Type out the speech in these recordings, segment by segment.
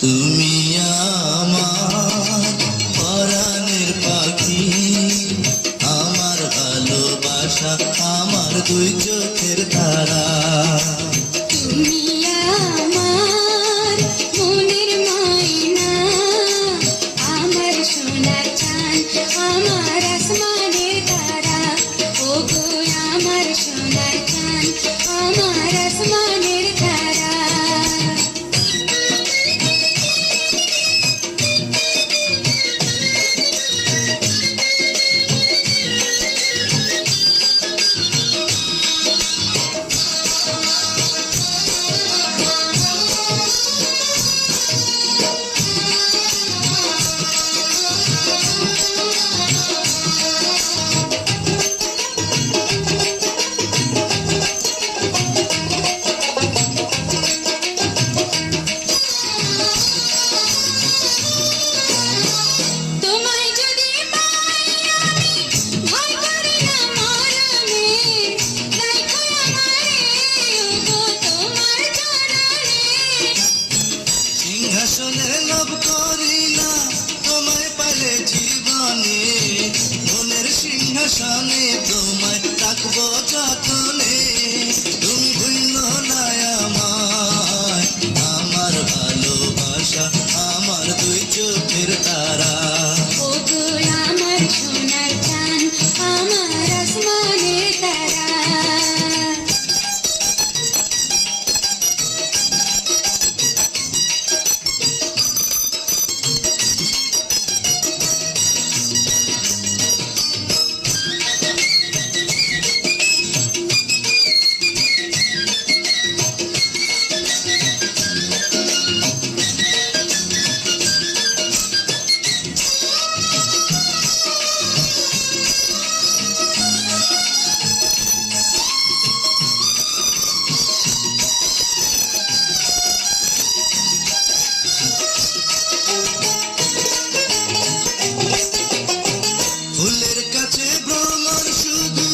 তুমি আমার পরাণের পাখি, আমার ভালোবাসা, আমার দুই চোখের তারা। তুমি আমার মনের ময়না, আমার সোনার চাঁদ, আমার আসমানের তারা। ওগো আমার সোনার চাঁদ, আমার আসমানের তারা। তোমায় যদি পাই আমি ভয় করি না মরণে, রাখো আমারে ওগো তোমার চরণে। সিংহাসনে লাভ করি না তোমায় পালে জীবনে, মনের সিংহাসনে তোমায় রাখবো যতনে। তুমি ভুল না আমায়, আমার ভালোবাসা, আমার দুই চোখের তারা। ওগো আমার সোনার চাঁদ, আমার আসমানের তারা। ফুলের কাছে ভ্রমর শুধু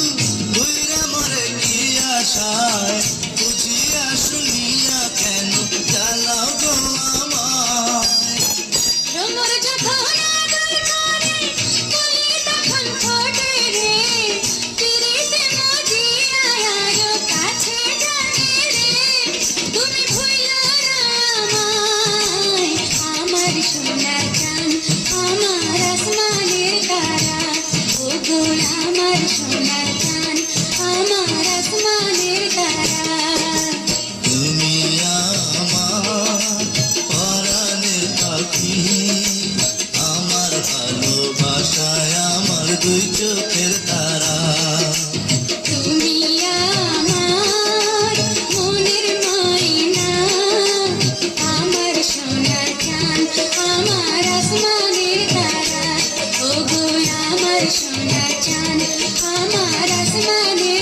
ঘুরে মরে কি আশায়, বুঝিয়া শুনিয়া কেন জ্বালাও গো আমায়। ভ্রমর যখন আদর করে, কলি তখন ফোটে রে। পিরিতে মজিয়া আরো কাছে টানে রে। তুমি ভুলো না আমায়, আমার সোনার চাঁদ, আমার আসমানের তারা। ওগো আমার সোনার চাঁদ, আমার আসমানের তারা। তুমি আমার পরাণের পাখি, আমার ভালোবাসায়, আমার দুই চোখের তারা। তুমি আমার মনের ময়না, আমার সোনার চাঁদ, আমার আসমানের তারা। ওগো আমার সোনার চাঁদ, আমার আসমানের